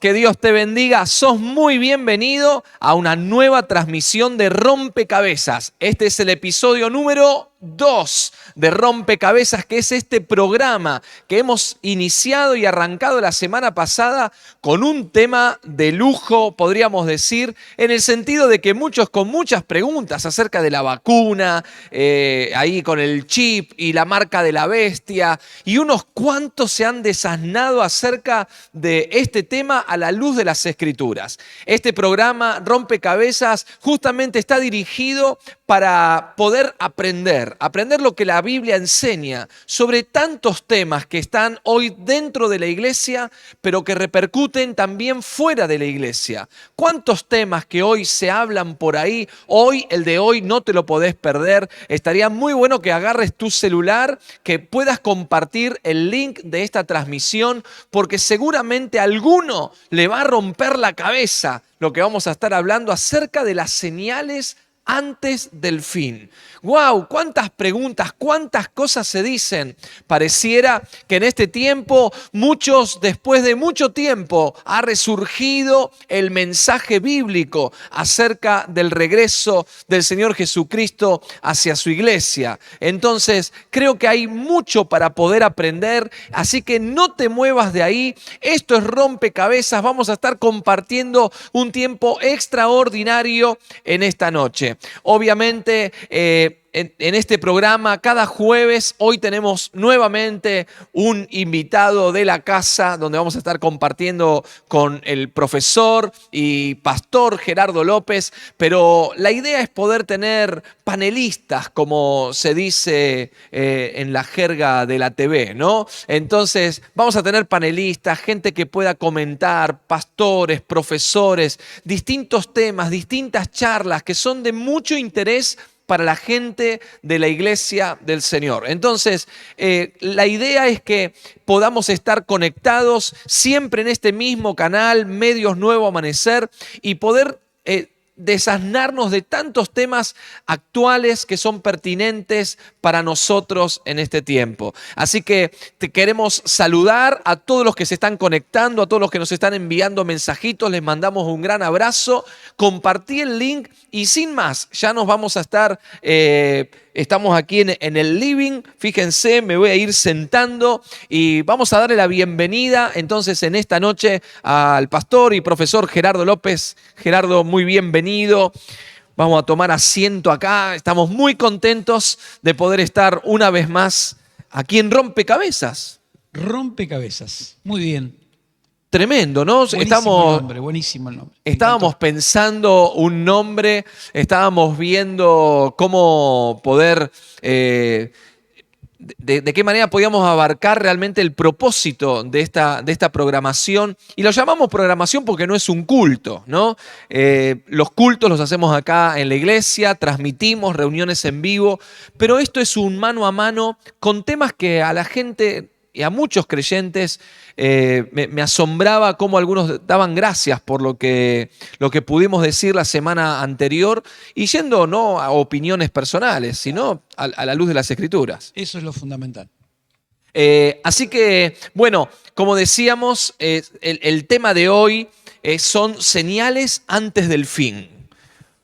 Que Dios te bendiga, sos muy bienvenido a una nueva transmisión de Rompecabezas. Este es el episodio número 2 de Rompecabezas, que es este programa que hemos iniciado y arrancado la semana pasada con un tema de lujo, podríamos decir, en el sentido de que muchos con muchas preguntas acerca de la vacuna, ahí con el chip y la marca de la bestia, y unos cuantos se han desasnado acerca de este tema a la luz de las Escrituras. Este programa Rompecabezas justamente está dirigido para poder aprender lo que la Biblia enseña sobre tantos temas que están hoy dentro de la iglesia, pero que repercuten también fuera de la iglesia. ¿Cuántos temas que hoy se hablan por ahí? Hoy, el de hoy, no te lo podés perder. Estaría muy bueno que agarres tu celular, que puedas compartir el link de esta transmisión, porque seguramente a alguno le va a romper la cabeza lo que vamos a estar hablando acerca de las señales antes del fin. ¡Wow! ¡Cuántas preguntas, cuántas cosas se dicen! Pareciera que en este tiempo, después de mucho tiempo, ha resurgido el mensaje bíblico acerca del regreso del Señor Jesucristo hacia su iglesia. Entonces, creo que hay mucho para poder aprender, así que no te muevas de ahí. Esto es Rompecabezas. Vamos a estar compartiendo un tiempo extraordinario en esta noche. Obviamente, en este programa, cada jueves, hoy tenemos nuevamente un invitado de la casa, donde vamos a estar compartiendo con el profesor y pastor Gerardo López, pero la idea es poder tener panelistas, como se dice en la jerga de la TV, ¿no? Entonces, vamos a tener panelistas, gente que pueda comentar, pastores, profesores, distintos temas, distintas charlas que son de mucho interés para la gente de la iglesia del Señor. Entonces, la idea es que podamos estar conectados siempre en este mismo canal, Medios Nuevo Amanecer, y poder desasnarnos de tantos temas actuales que son pertinentes para nosotros en este tiempo. Así que te queremos saludar a todos los que se están conectando, a todos los que nos están enviando mensajitos, les mandamos un gran abrazo, compartí el link y sin más, ya nos vamos a estar, estamos aquí en el living, fíjense, me voy a ir sentando y vamos a darle la bienvenida entonces en esta noche al pastor y profesor Gerardo López. Gerardo, muy bienvenido. Vamos a tomar asiento acá. Estamos muy contentos de poder estar una vez más aquí en Rompecabezas. Rompecabezas. Muy bien. Tremendo, ¿no? Buenísimo el nombre. Estábamos pensando un nombre, estábamos viendo cómo poder... De qué manera podíamos abarcar realmente el propósito de esta programación. Y lo llamamos programación porque no es un culto, ¿no? Los cultos los hacemos acá en la iglesia, transmitimos reuniones en vivo, pero esto es un mano a mano con temas que a la gente y a muchos creyentes me asombraba cómo algunos daban gracias por lo que pudimos decir la semana anterior, y yendo no a opiniones personales, sino a la luz de las Escrituras. Eso es lo fundamental. Así que, bueno, como decíamos, el tema de hoy son señales antes del fin,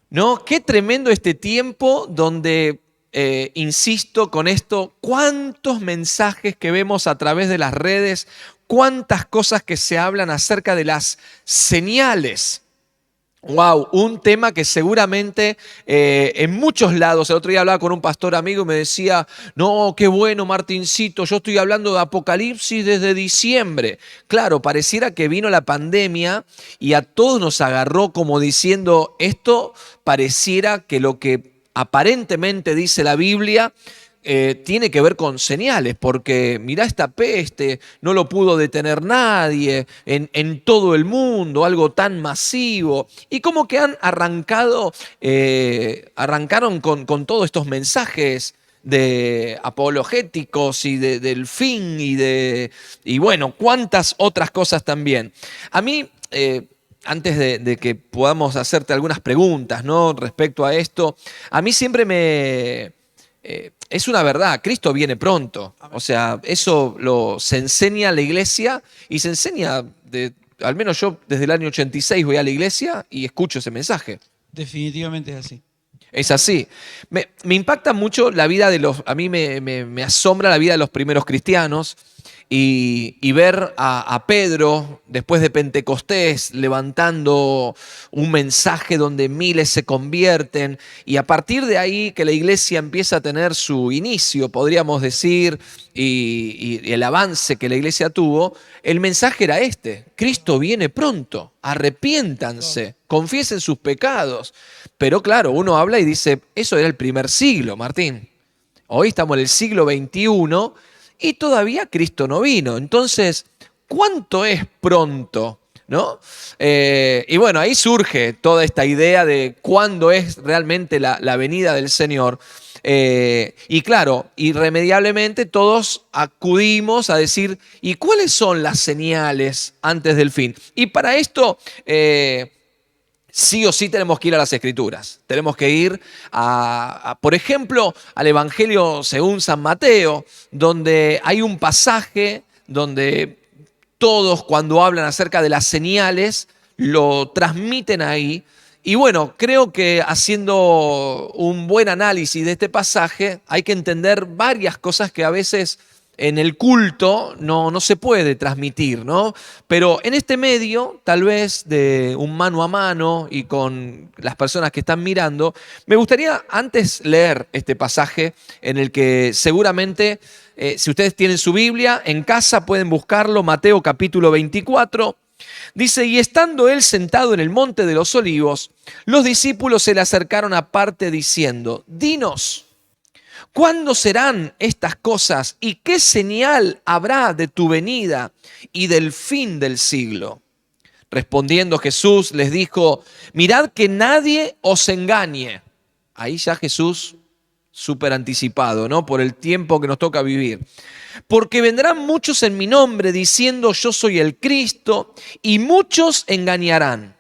¿no? Qué tremendo este tiempo donde... insisto con esto, cuántos mensajes que vemos a través de las redes, cuántas cosas que se hablan acerca de las señales. Wow, un tema que seguramente en muchos lados, el otro día hablaba con un pastor amigo y me decía, no, qué bueno Martincito, yo estoy hablando de Apocalipsis desde diciembre. Claro, pareciera que vino la pandemia y a todos nos agarró como diciendo, esto pareciera que lo que aparentemente dice la Biblia tiene que ver con señales, porque mirá esta peste, no lo pudo detener nadie en todo el mundo, algo tan masivo. Y como que han arrancaron con todos estos mensajes de apologéticos y del fin y bueno, cuántas otras cosas también. A mí, antes de que podamos hacerte algunas preguntas, ¿no? Respecto a esto, a mí siempre es una verdad, Cristo viene pronto. O sea, eso se enseña a la iglesia y se enseña, al menos yo desde el año 86 voy a la iglesia y escucho ese mensaje. Definitivamente es así. Es así. Me impacta mucho la vida a mí me asombra la vida de los primeros cristianos y ver a Pedro después de Pentecostés levantando un mensaje donde miles se convierten y a partir de ahí que la iglesia empieza a tener su inicio, podríamos decir, y el avance que la iglesia tuvo, el mensaje era este: Cristo viene pronto, arrepiéntanse, confiesen sus pecados. Pero claro, uno habla y dice, eso era el primer siglo, Martín. Hoy estamos en el siglo XXI y todavía Cristo no vino. Entonces, ¿cuánto es pronto? ¿No? Y bueno, ahí surge toda esta idea de cuándo es realmente la venida del Señor. Y claro, irremediablemente todos acudimos a decir, ¿y cuáles son las señales antes del fin? Y para esto, sí o sí tenemos que ir a las Escrituras. Tenemos que ir por ejemplo, al Evangelio según San Mateo, donde hay un pasaje donde todos cuando hablan acerca de las señales lo transmiten ahí. Y bueno, creo que haciendo un buen análisis de este pasaje hay que entender varias cosas que a veces en el culto no se puede transmitir, ¿no? Pero en este medio, tal vez de un mano a mano y con las personas que están mirando, me gustaría antes leer este pasaje en el que seguramente, si ustedes tienen su Biblia, en casa pueden buscarlo, Mateo capítulo 24. Dice, y estando él sentado en el monte de los olivos, los discípulos se le acercaron aparte diciendo, dinos, ¿cuándo serán estas cosas y qué señal habrá de tu venida y del fin del siglo? Respondiendo Jesús les dijo, mirad que nadie os engañe. Ahí ya Jesús súper anticipado, ¿no? Por el tiempo que nos toca vivir. Porque vendrán muchos en mi nombre diciendo yo soy el Cristo y muchos engañarán.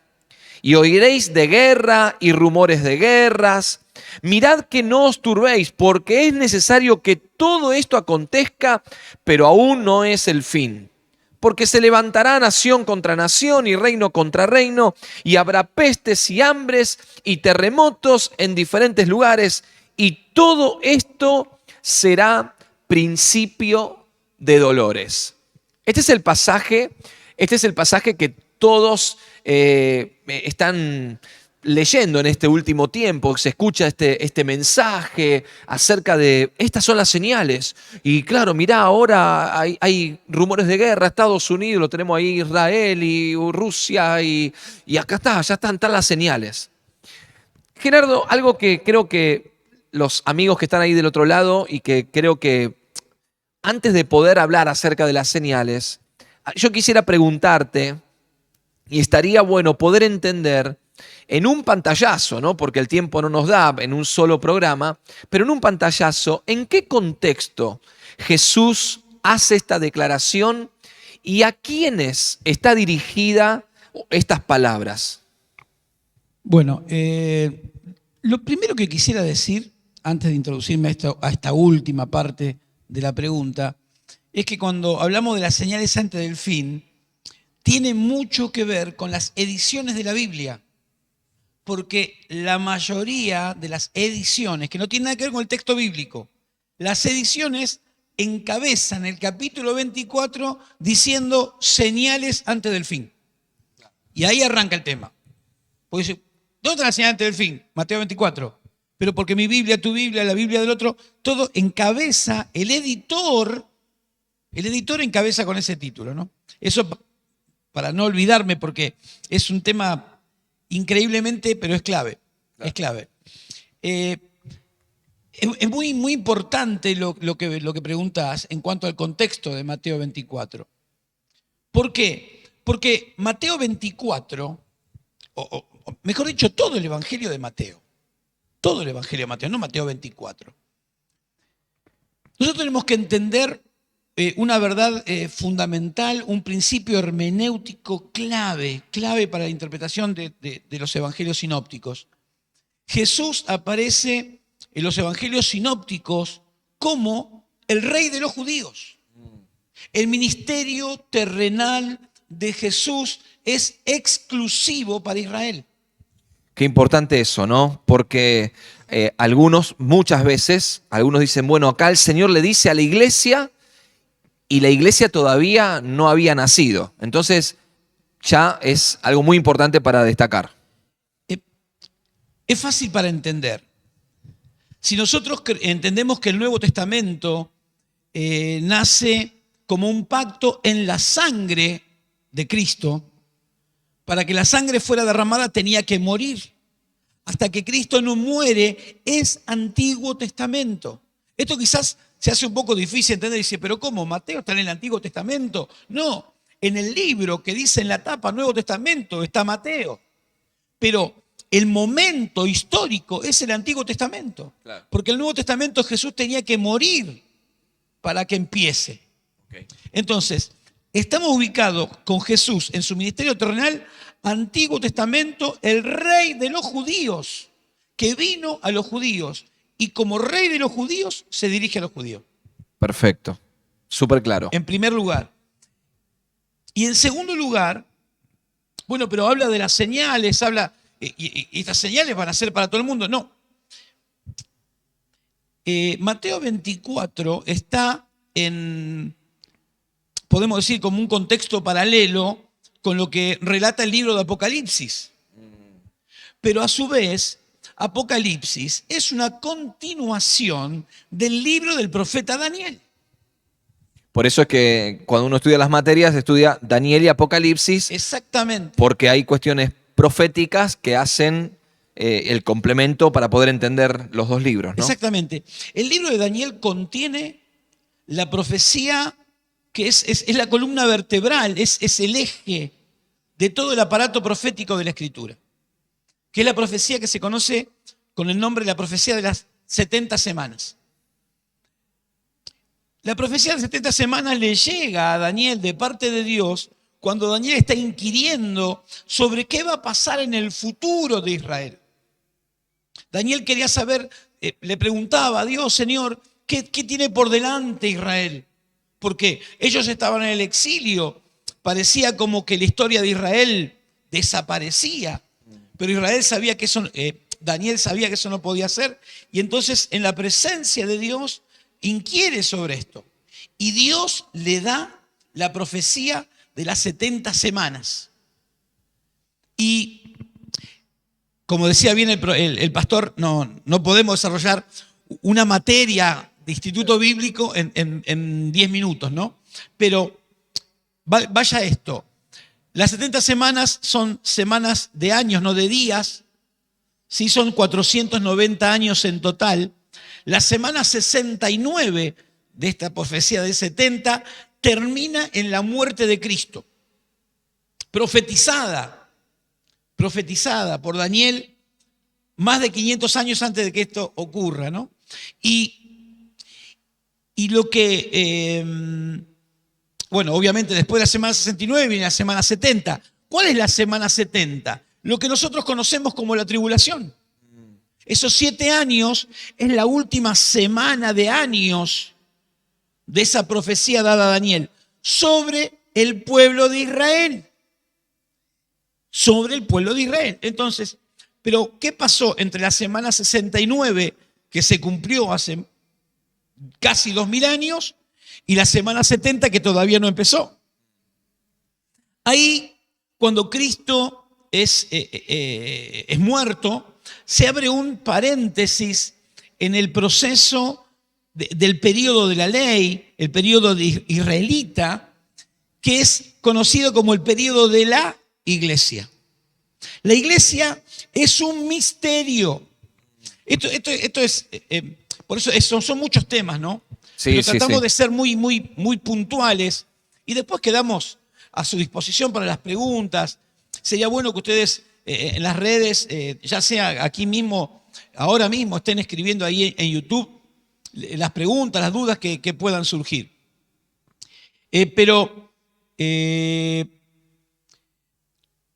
Y oiréis de guerra y rumores de guerras. Mirad que no os turbéis, porque es necesario que todo esto acontezca, pero aún no es el fin. Porque se levantará nación contra nación y reino contra reino, y habrá pestes y hambres y terremotos en diferentes lugares, y todo esto será principio de dolores. Este es el pasaje que todos están leyendo en este último tiempo. Se escucha este mensaje acerca de estas son las señales. Y claro, mirá, ahora hay rumores de guerra, Estados Unidos, lo tenemos ahí, Israel y Rusia, y acá ya están las señales. Gerardo, algo que creo que los amigos que están ahí del otro lado y que creo que antes de poder hablar acerca de las señales, yo quisiera preguntarte, y estaría bueno poder entender en un pantallazo, ¿no? Porque el tiempo no nos da en un solo programa, pero en un pantallazo, ¿en qué contexto Jesús hace esta declaración y a quiénes está dirigida estas palabras? Bueno, lo primero que quisiera decir, antes de introducirme a esta última parte de la pregunta, es que cuando hablamos de las señales antes del fin, tiene mucho que ver con las ediciones de la Biblia. Porque la mayoría de las ediciones, que no tienen nada que ver con el texto bíblico, las ediciones encabeza en el capítulo 24 diciendo señales antes del fin. Y ahí arranca el tema. Porque dice, ¿dónde está la señal antes del fin? Mateo 24. Pero porque mi Biblia, tu Biblia, la Biblia del otro, todo encabeza, el editor encabeza con ese título, ¿no? Eso para no olvidarme, porque es un tema increíblemente, pero es clave. Claro. Es clave. Es muy, muy importante lo que preguntas en cuanto al contexto de Mateo 24. ¿Por qué? Porque Mateo 24, o mejor dicho, todo el Evangelio de Mateo, no Mateo 24. Nosotros tenemos que entender una verdad fundamental, un principio hermenéutico clave para la interpretación de los evangelios sinópticos. Jesús aparece en los evangelios sinópticos como el rey de los judíos. El ministerio terrenal de Jesús es exclusivo para Israel. Qué importante eso, ¿no? Porque muchas veces, algunos dicen, bueno, acá el Señor le dice a la iglesia y la iglesia todavía no había nacido. Entonces, ya es algo muy importante para destacar. Es fácil para entender. Si nosotros entendemos que el Nuevo Testamento nace como un pacto en la sangre de Cristo, para que la sangre fuera derramada tenía que morir. Hasta que Cristo no muere, es Antiguo Testamento. Esto quizás se hace un poco difícil entender. Dice, pero ¿cómo? ¿Mateo está en el Antiguo Testamento? No, en el libro que dice en la tapa Nuevo Testamento está Mateo. Pero el momento histórico es el Antiguo Testamento. Claro. Porque el Nuevo Testamento Jesús tenía que morir para que empiece. Okay. Entonces, estamos ubicados con Jesús en su ministerio terrenal, Antiguo Testamento, el rey de los judíos, que vino a los judíos y como rey de los judíos se dirige a los judíos. Perfecto, súper claro. En primer lugar. Y en segundo lugar, bueno, pero habla de las señales, y estas señales van a ser para todo el mundo. No. Mateo 24 está podemos decir, como un contexto paralelo con lo que relata el libro de Apocalipsis. Pero a su vez, Apocalipsis es una continuación del libro del profeta Daniel. Por eso es que cuando uno estudia las materias, estudia Daniel y Apocalipsis. Exactamente. Porque hay cuestiones proféticas que hacen el complemento para poder entender los dos libros, ¿no? Exactamente. El libro de Daniel contiene la profecía que es la columna vertebral, es el eje de todo el aparato profético de la Escritura, que es la profecía que se conoce con el nombre de la profecía de las 70 semanas. La profecía de las 70 semanas le llega a Daniel de parte de Dios cuando Daniel está inquiriendo sobre qué va a pasar en el futuro de Israel. Daniel quería saber, le preguntaba a Dios, Señor, ¿qué tiene por delante Israel? Porque ellos estaban en el exilio, parecía como que la historia de Israel desaparecía, pero Israel sabía que eso, Daniel sabía que eso no podía ser, y entonces en la presencia de Dios inquiere sobre esto. Y Dios le da la profecía de las 70 semanas. Y como decía bien el pastor, no podemos desarrollar una materia de instituto bíblico en 10 minutos, ¿no? Pero vaya esto. Las 70 semanas son semanas de años, no de días. Sí, son 490 años en total. La semana 69 de esta profecía de 70 termina en la muerte de Cristo. Profetizada por Daniel más de 500 años antes de que esto ocurra, ¿no? Y lo que, bueno, obviamente después de la semana 69 viene la semana 70. ¿Cuál es la semana 70? Lo que nosotros conocemos como la tribulación. Esos 7 años es la última semana de años de esa profecía dada a Daniel sobre el pueblo de Israel. Sobre el pueblo de Israel. Entonces, pero ¿qué pasó entre la semana 69, que se cumplió hace casi 2000 años, y la semana 70 que todavía no empezó. Ahí, cuando Cristo es muerto, se abre un paréntesis en el proceso del periodo de la ley, el periodo israelita, que es conocido como el periodo de la iglesia. La iglesia es un misterio. Esto es, por eso son muchos temas, ¿no? Sí, pero sí, tratamos sí. de ser muy puntuales y después quedamos a su disposición para las preguntas. Sería bueno que ustedes en las redes, ya sea aquí mismo, ahora mismo, estén escribiendo ahí en YouTube las preguntas, las dudas que puedan surgir.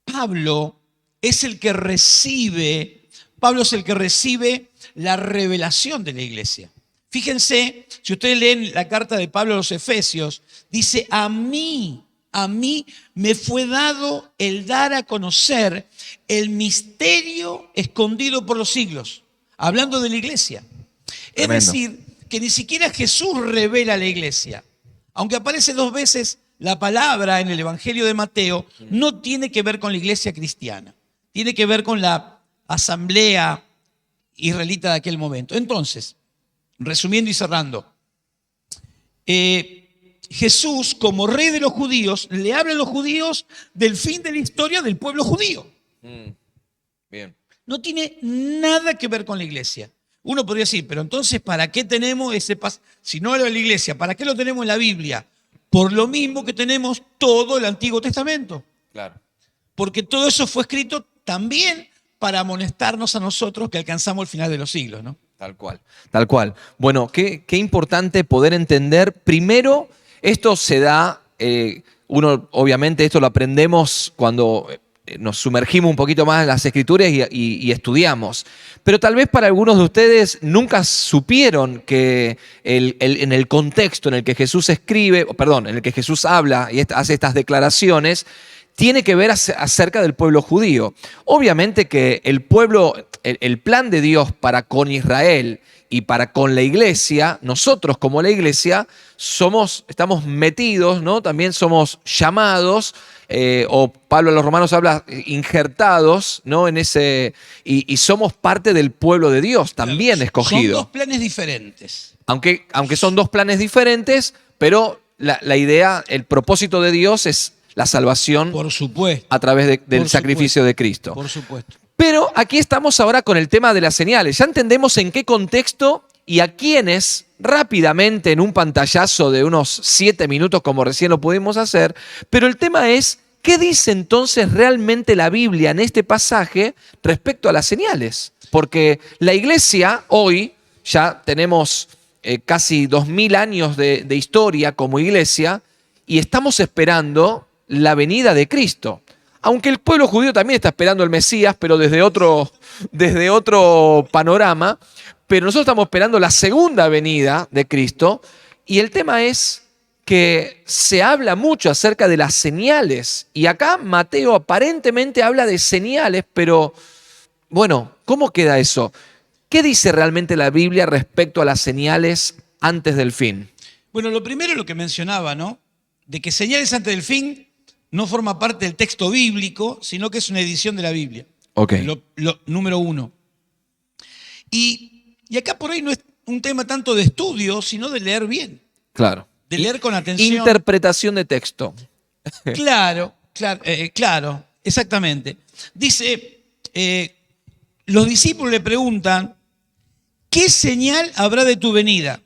Pablo es el que recibe la revelación de la iglesia. Fíjense, si ustedes leen la carta de Pablo a los Efesios, dice, a mí me fue dado el dar a conocer el misterio escondido por los siglos, hablando de la iglesia. Tremendo. Es decir, que ni siquiera Jesús revela a la iglesia. Aunque aparece 2 veces la palabra en el Evangelio de Mateo, no tiene que ver con la iglesia cristiana. Tiene que ver con la asamblea israelita de aquel momento. Entonces, resumiendo y cerrando, Jesús, como rey de los judíos, le habla a los judíos del fin de la historia del pueblo judío. Bien. No tiene nada que ver con la iglesia. Uno podría decir, pero entonces, ¿para qué tenemos ese pasaje? Si no era de la iglesia, ¿para qué lo tenemos en la Biblia? Por lo mismo que tenemos todo el Antiguo Testamento. Claro. Porque todo eso fue escrito también para amonestarnos a nosotros que alcanzamos el final de los siglos, ¿no? Tal cual, tal cual. Bueno, qué importante poder entender. Primero, esto se da, uno obviamente esto lo aprendemos cuando nos sumergimos un poquito más en las Escrituras y estudiamos. Pero tal vez para algunos de ustedes nunca supieron que en el contexto en el que Jesús escribe, en el que Jesús habla y hace estas declaraciones, tiene que ver acerca del pueblo judío. Obviamente que el plan de Dios para con Israel y para con la iglesia, nosotros como la iglesia estamos metidos, ¿no? También somos llamados, o Pablo a los Romanos habla injertados, ¿no? En ese, y somos parte del pueblo de Dios, también escogido. Son 2 planes diferentes. Aunque son 2 planes diferentes, pero la idea, el propósito de Dios es la salvación, por supuesto, a través del sacrificio de Cristo. Por supuesto. Pero aquí estamos ahora con el tema de las señales. Ya entendemos en qué contexto y a quiénes, rápidamente en un pantallazo de unos 7 minutos, como recién lo pudimos hacer. Pero el tema es, ¿qué dice entonces realmente la Biblia en este pasaje respecto a las señales? Porque la iglesia hoy, ya tenemos casi 2000 años de historia como iglesia y estamos esperando la venida de Cristo. Aunque el pueblo judío también está esperando el Mesías, pero desde otro panorama. Pero nosotros estamos esperando la segunda venida de Cristo. Y el tema es que se habla mucho acerca de las señales. Y acá Mateo aparentemente habla de señales, pero bueno, ¿cómo queda eso? ¿Qué dice realmente la Biblia respecto a las señales antes del fin? Bueno, lo primero es lo que mencionaba, ¿no? De que señales antes del fin no forma parte del texto bíblico, sino que es una edición de la Biblia. Ok. Lo número 1. Y acá por ahí no es un tema tanto de estudio, sino de leer bien. Claro. De leer con atención. Interpretación de texto. Claro, exactamente. Dice, los discípulos le preguntan, ¿qué señal habrá de tu venida?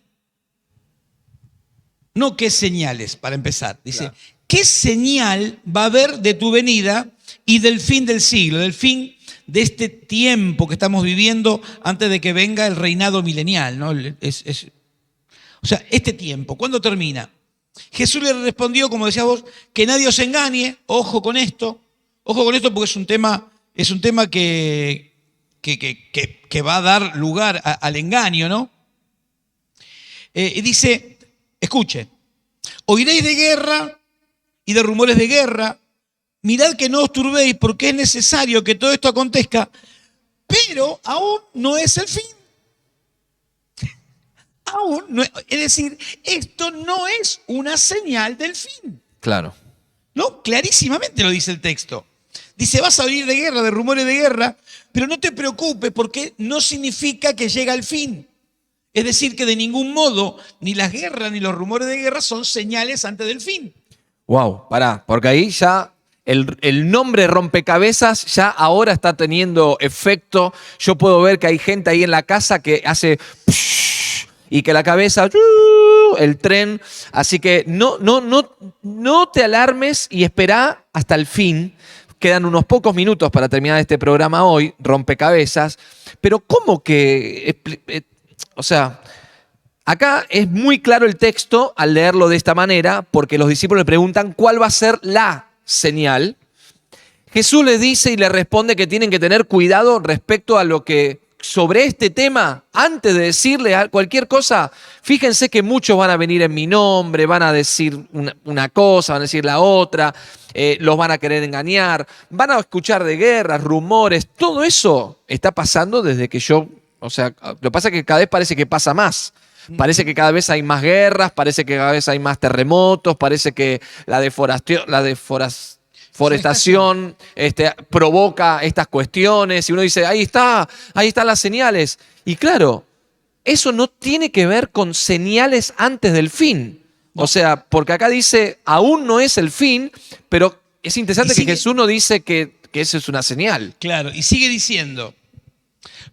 No qué señales, para empezar. Dice, claro. ¿Qué señal va a haber de tu venida y del fin del siglo, del fin de este tiempo que estamos viviendo antes de que venga el reinado milenial, ¿no? O sea, este tiempo, ¿cuándo termina? Jesús le respondió, como decías vos, que nadie os engañe, ojo con esto porque es un tema que va a dar lugar al engaño, ¿no? Y dice, escuche, oiréis de guerra y de rumores de guerra, mirad que no os turbéis porque es necesario que todo esto acontezca, pero aún no es el fin. aún no, es decir, esto no es una señal del fin. Claro. ¿No? Clarísimamente lo dice el texto. Dice, vas a oír de guerra, de rumores de guerra, pero no te preocupes porque no significa que llega el fin. Es decir, que de ningún modo ni las guerras ni los rumores de guerra son señales antes del fin. Wow, pará, porque ahí ya el nombre rompecabezas ya ahora está teniendo efecto. Yo puedo ver que hay gente ahí en la casa que hace y que la cabeza, el tren. Así que no te alarmes y espera hasta el fin. Quedan unos pocos minutos para terminar este programa hoy, rompecabezas. Pero ¿cómo que? O sea, acá es muy claro el texto al leerlo de esta manera, porque los discípulos le preguntan cuál va a ser la señal. Jesús les dice y les responde que tienen que tener cuidado respecto a lo que sobre este tema, antes de decirle cualquier cosa. Fíjense que muchos van a venir en mi nombre, van a decir una cosa, van a decir la otra, los van a querer engañar, van a escuchar de guerras, rumores. Todo eso está pasando desde que o sea, lo que pasa es que cada vez parece que pasa más. Parece que cada vez hay más guerras, parece que cada vez hay más terremotos, parece que la deforestación provoca estas cuestiones. Y uno dice, ahí están las señales. Y claro, eso no tiene que ver con señales antes del fin. O sea, porque acá dice, aún no es el fin, pero es interesante que Jesús no dice que eso es una señal. Claro, y sigue diciendo,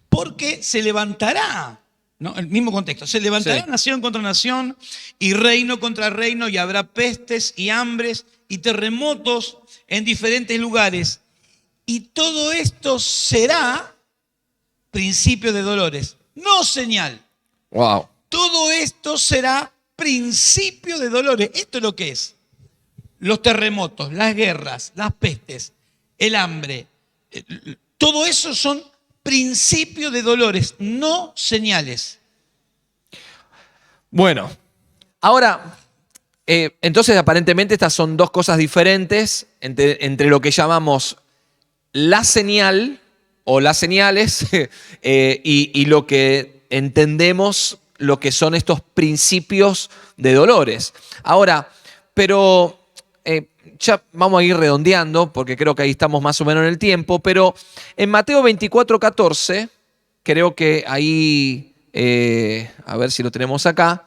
porque se levantará, ¿no? El mismo contexto, se levantará nación contra nación y reino contra reino y habrá pestes y hambres y terremotos en diferentes lugares. Y todo esto será principio de dolores, no señal. Wow. Todo esto será principio de dolores. Esto es lo que es. Los terremotos, las guerras, las pestes, el hambre, todo eso son principio de dolores, no señales. Bueno, ahora, entonces aparentemente estas son dos cosas diferentes entre lo que llamamos la señal o las señales y lo que entendemos lo que son estos principios de dolores. Ahora, pero ya vamos a ir redondeando porque creo que ahí estamos más o menos en el tiempo, pero en Mateo 24:14, creo que ahí, a ver si lo tenemos acá,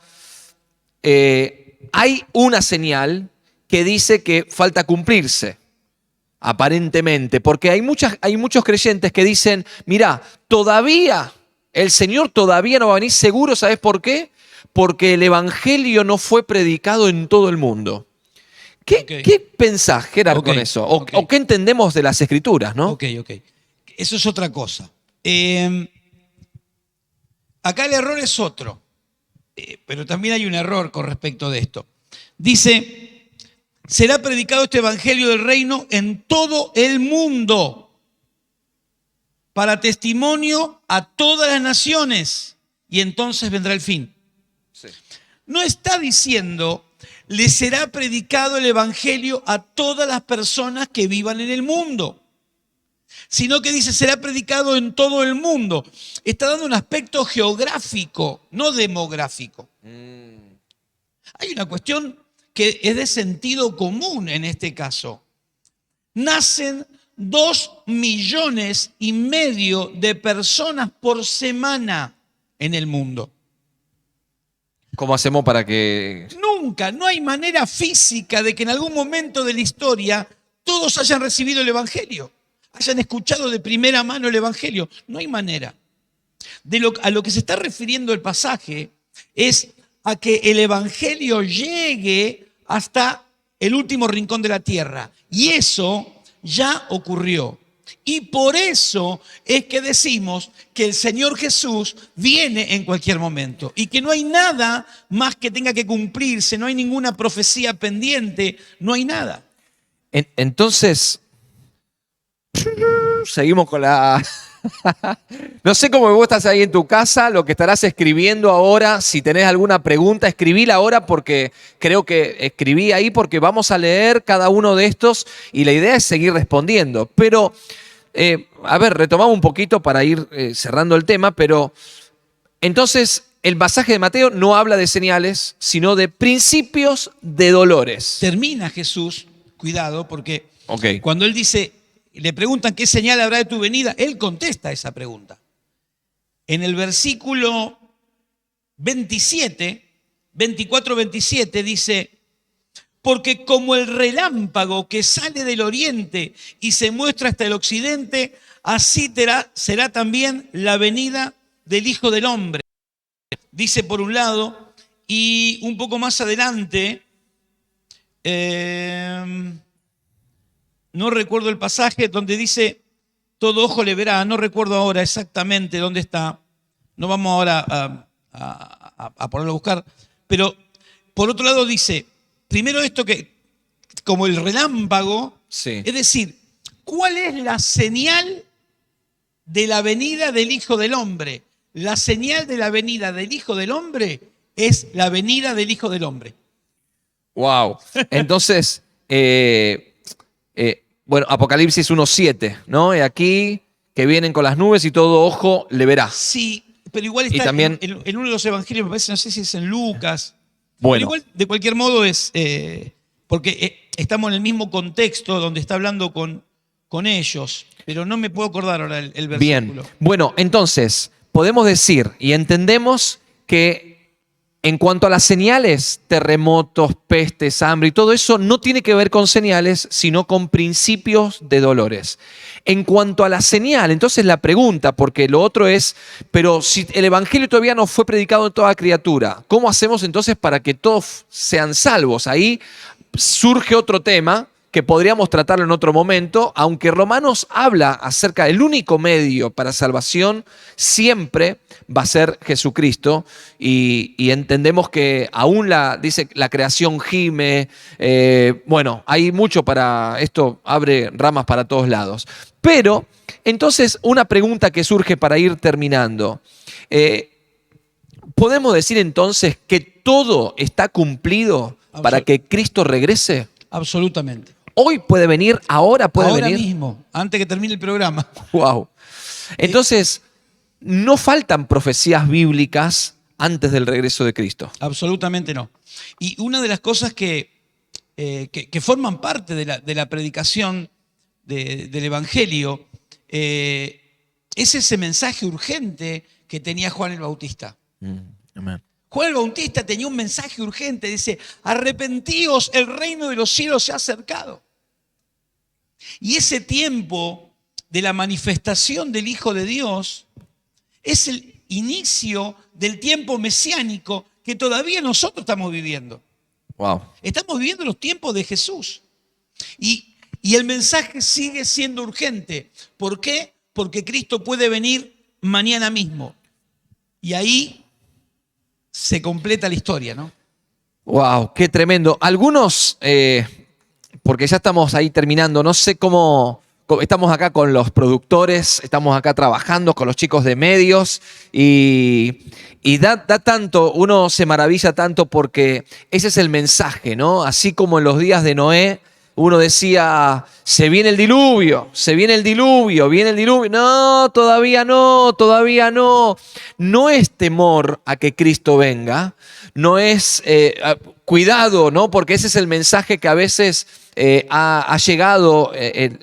hay una señal que dice que falta cumplirse, aparentemente, porque hay muchos creyentes que dicen, mira, el Señor todavía no va a venir seguro, ¿sabes por qué? Porque el Evangelio no fue predicado en todo el mundo. ¿Qué pensás, Gerard, con eso? ¿O qué entendemos de las Escrituras, no? Ok. Eso es otra cosa. Acá el error es otro, pero también hay un error con respecto de esto. Dice, será predicado este evangelio del reino en todo el mundo para testimonio a todas las naciones y entonces vendrá el fin. Sí. No está diciendo, le será predicado el evangelio a todas las personas que vivan en el mundo, sino que dice, será predicado en todo el mundo. Está dando un aspecto geográfico, no demográfico. Hay una cuestión que es de sentido común en este caso. Nacen 2,5 millones de personas por semana en el mundo. ¿Cómo hacemos para que...? Nunca, no hay manera física de que en algún momento de la historia todos hayan recibido el evangelio, hayan escuchado de primera mano el evangelio. No hay manera. A lo que se está refiriendo el pasaje es a que el evangelio llegue hasta el último rincón de la tierra. Y eso ya ocurrió. Y por eso es que decimos que el Señor Jesús viene en cualquier momento y que no hay nada más que tenga que cumplirse, no hay ninguna profecía pendiente, no hay nada. Entonces, seguimos con la... No sé cómo vos estás ahí en tu casa, lo que estarás escribiendo ahora. Si tenés alguna pregunta, escribíla ahora porque creo que escribí ahí porque vamos a leer cada uno de estos y la idea es seguir respondiendo. Pero, a ver, retomamos un poquito para ir cerrando el tema, pero entonces el pasaje de Mateo no habla de señales, sino de principios de dolores. Termina Jesús, cuidado, porque Ok. cuando él dice, le preguntan qué señal habrá de tu venida, él contesta esa pregunta. En el versículo 24-27 dice, porque como el relámpago que sale del oriente y se muestra hasta el occidente, así será también la venida del Hijo del Hombre. Dice por un lado, y un poco más adelante, no recuerdo el pasaje donde dice, todo ojo le verá, no recuerdo ahora exactamente dónde está, no vamos ahora a ponerlo a buscar, pero por otro lado dice, primero esto que, como el relámpago, Sí. es decir, ¿cuál es la señal de la venida del Hijo del Hombre? La señal de la venida del Hijo del Hombre es la venida del Hijo del Hombre. Wow. Entonces, bueno, Apocalipsis 1:7, ¿no? Y aquí que vienen con las nubes y todo ojo le verá. Sí, pero igual Y está también- en uno de los evangelios, me parece, no sé si es en Lucas. Bueno. Pero igual, de cualquier modo, es porque estamos en el mismo contexto donde está hablando con ellos, pero no me puedo acordar ahora el Bien. versículo. Bueno, entonces, podemos decir y entendemos que en cuanto a las señales, terremotos, pestes, hambre y todo eso, no tiene que ver con señales, sino con principios de dolores. En cuanto a la señal, entonces la pregunta, porque lo otro es, pero si el evangelio todavía no fue predicado en toda criatura, ¿cómo hacemos entonces para que todos sean salvos? Ahí surge otro tema que podríamos tratarlo en otro momento, aunque Romanos habla acerca del único medio para salvación, siempre va a ser Jesucristo, y entendemos que aún dice la creación gime, bueno, hay mucho para, esto abre ramas para todos lados. Pero, entonces, una pregunta que surge para ir terminando, ¿podemos decir entonces que todo está cumplido para que Cristo regrese? Absolutamente. Hoy puede venir, ahora puede Ahora venir. mismo, antes que termine el programa. Wow. Entonces, no faltan profecías bíblicas antes del regreso de Cristo. Absolutamente no. Y una de las cosas que forman parte de la predicación del Evangelio es ese mensaje urgente que tenía Juan el Bautista. Amén. Juan el Bautista tenía un mensaje urgente, dice, arrepentíos, el reino de los cielos se ha acercado. Y ese tiempo de la manifestación del Hijo de Dios es el inicio del tiempo mesiánico que todavía nosotros estamos viviendo. Wow. Estamos viviendo los tiempos de Jesús. Y el mensaje sigue siendo urgente. ¿Por qué? Porque Cristo puede venir mañana mismo. Y ahí se completa la historia, ¿no? Wow, qué tremendo. Algunos, porque ya estamos ahí terminando, no sé cómo, estamos acá con los productores, estamos acá trabajando con los chicos de medios y da tanto, uno se maravilla tanto porque ese es el mensaje, ¿no? Así como en los días de Noé, uno decía, se viene el diluvio, se viene el diluvio, viene el diluvio. No, todavía no, todavía no. No es temor a que Cristo venga, no es cuidado, ¿no? Porque ese es el mensaje que a veces ha llegado,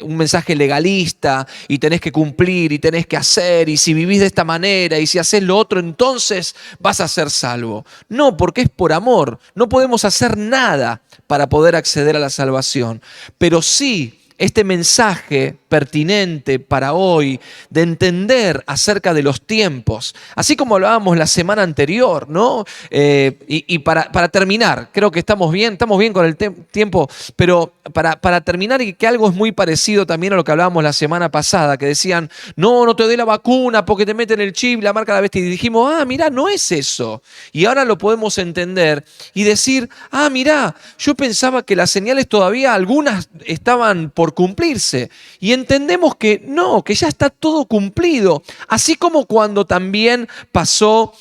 un mensaje legalista, y tenés que cumplir y tenés que hacer, y si vivís de esta manera y si haces lo otro, entonces vas a ser salvo. No, porque es por amor. No podemos hacer nada para poder acceder a la salvación, pero sí este mensaje pertinente para hoy de entender acerca de los tiempos, así como hablábamos la semana anterior, ¿no? Y para terminar, creo que estamos bien con el tiempo, pero para terminar, y que algo es muy parecido también a lo que hablábamos la semana pasada, que decían, no te doy la vacuna porque te meten el chip, la marca de la bestia, y dijimos, mirá, no es eso. Y ahora lo podemos entender y decir, mirá, yo pensaba que las señales todavía algunas estaban por por cumplirse. Y entendemos que no, que ya está todo cumplido. Así como cuando también pasó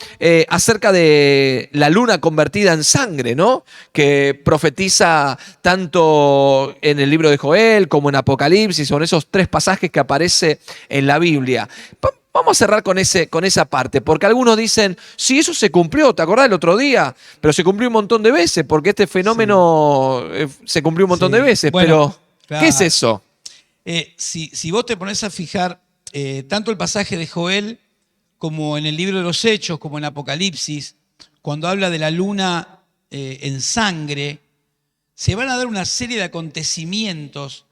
acerca de la luna convertida en sangre, ¿no? Que profetiza tanto en el libro de Joel como en Apocalipsis, son esos 3 pasajes que aparece en la Biblia. Vamos a cerrar con esa parte, porque algunos dicen, sí, eso se cumplió, ¿te acordás del otro día? Pero se cumplió un montón de veces, porque este fenómeno se cumplió un montón de veces. Bueno, Pero, claro. ¿qué es eso? Si vos te pones a fijar tanto el pasaje de Joel como en el libro de los Hechos, como en Apocalipsis, cuando habla de la luna en sangre, se van a dar una serie de acontecimientos,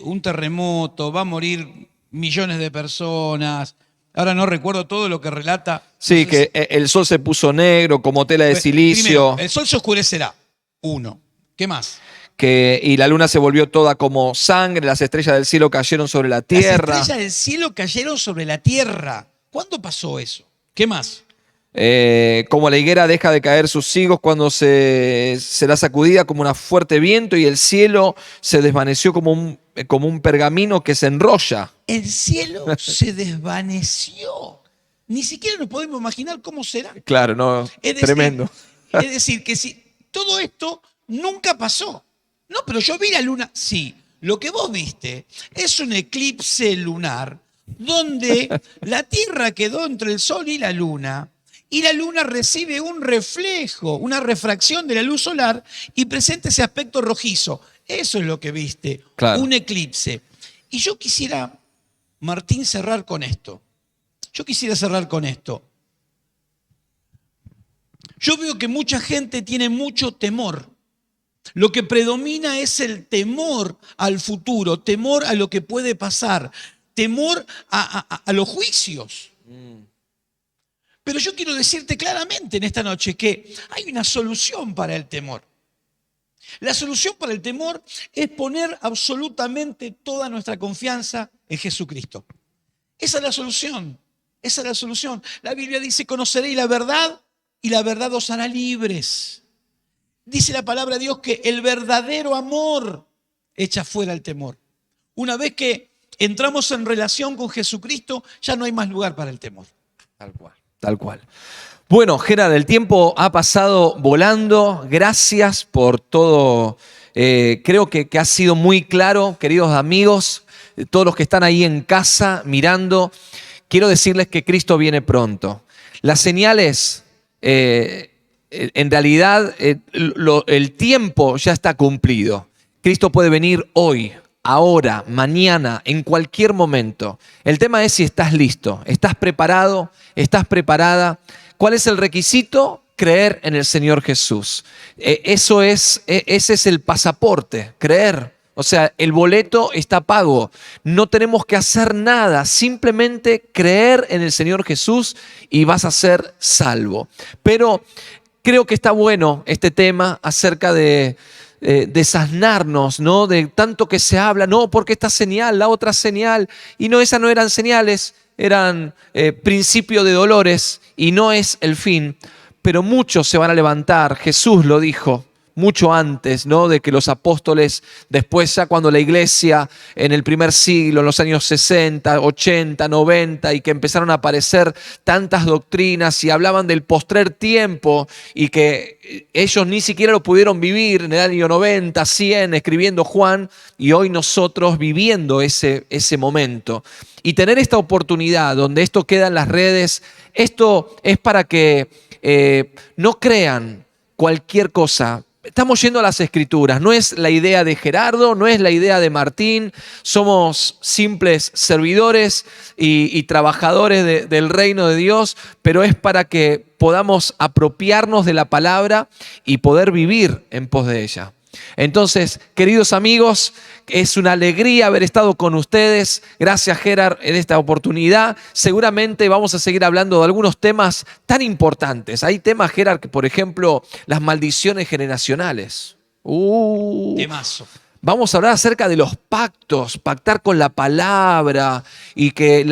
un terremoto, va a morir millones de personas. Ahora no recuerdo todo lo que relata. Sí, no sé que el sol se puso negro como tela de silicio. Primero, el sol se oscurecerá. 1. ¿Qué más? Y la luna se volvió toda como sangre, las estrellas del cielo cayeron sobre la tierra. Las estrellas del cielo cayeron sobre la tierra. ¿Cuándo pasó eso? ¿Qué más? Como la higuera deja de caer sus higos cuando será sacudida como un fuerte viento, y el cielo se desvaneció como un pergamino que se enrolla. El cielo se desvaneció. Ni siquiera nos podemos imaginar cómo será. Claro, no, tremendo. Es decir, que si todo esto nunca pasó. No, pero yo vi la luna. Sí, lo que vos viste es un eclipse lunar donde la Tierra quedó entre el Sol y la Luna recibe un reflejo, una refracción de la luz solar y presenta ese aspecto rojizo. Eso es lo que viste, claro. Un eclipse. Y yo quisiera, Martín, cerrar con esto. Yo veo que mucha gente tiene mucho temor. Lo que predomina es el temor al futuro, temor a lo que puede pasar, temor a los juicios. Pero yo quiero decirte claramente en esta noche que hay una solución para el temor. La solución para el temor es poner absolutamente toda nuestra confianza en Jesucristo. Esa es la solución. La Biblia dice, conoceréis la verdad y la verdad os hará libres. Dice la palabra de Dios que el verdadero amor echa fuera el temor. Una vez que entramos en relación con Jesucristo, ya no hay más lugar para el temor. Tal cual. Bueno, Gerard, el tiempo ha pasado volando. Gracias por todo. Creo que ha sido muy claro, queridos amigos, todos los que están ahí en casa mirando. Quiero decirles que Cristo viene pronto. Las señales, en realidad, el tiempo ya está cumplido. Cristo puede venir hoy, ahora, mañana, en cualquier momento. El tema es si estás listo, estás preparado, estás preparada. ¿Cuál es el requisito? Creer en el Señor Jesús. Ese es el pasaporte, creer. O sea, el boleto está pago. No tenemos que hacer nada, simplemente creer en el Señor Jesús y vas a ser salvo. Pero creo que está bueno este tema acerca de desasnarnos, ¿no? De tanto que se habla, no, porque esta señal, la otra señal, y no, esas no eran señales, eran principio de dolores y no es el fin. Pero muchos se van a levantar, Jesús lo dijo mucho antes, ¿no? De que los apóstoles, después ya cuando la iglesia en el primer siglo, en los años 60, 80, 90, y que empezaron a aparecer tantas doctrinas y hablaban del postrer tiempo y que ellos ni siquiera lo pudieron vivir en el año 90, 100, escribiendo Juan, y hoy nosotros viviendo ese momento. Y tener esta oportunidad donde esto queda en las redes, esto es para que no crean cualquier cosa. Estamos yendo a las Escrituras, no es la idea de Gerardo, no es la idea de Martín, somos simples servidores y trabajadores del reino de Dios, pero es para que podamos apropiarnos de la palabra y poder vivir en pos de ella. Entonces, queridos amigos, es una alegría haber estado con ustedes. Gracias, Gerard, en esta oportunidad. Seguramente vamos a seguir hablando de algunos temas tan importantes. Hay temas, Gerard, que por ejemplo, las maldiciones generacionales. Temazo. Vamos a hablar acerca de los pactos, pactar con la palabra y que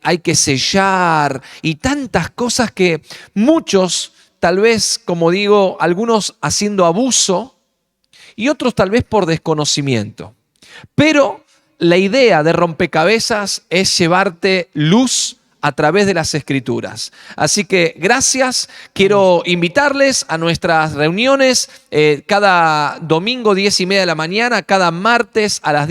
hay que sellar y tantas cosas que muchos, tal vez, como digo, algunos haciendo abuso, y otros tal vez por desconocimiento. Pero la idea de rompecabezas es llevarte luz a través de las Escrituras. Así que gracias. Quiero invitarles a nuestras reuniones cada domingo 10:30 de la mañana, cada martes a las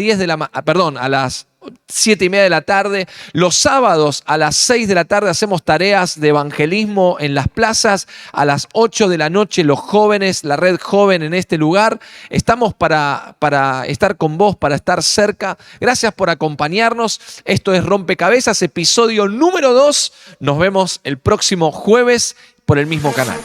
7:30 de la tarde. Los sábados a las 6 de la tarde hacemos tareas de evangelismo en las plazas. A las 8 de la noche los jóvenes, la red joven en este lugar. Estamos para estar con vos, para estar cerca. Gracias por acompañarnos. Esto es Rompecabezas, episodio número 2. Nos vemos el próximo jueves por el mismo canal.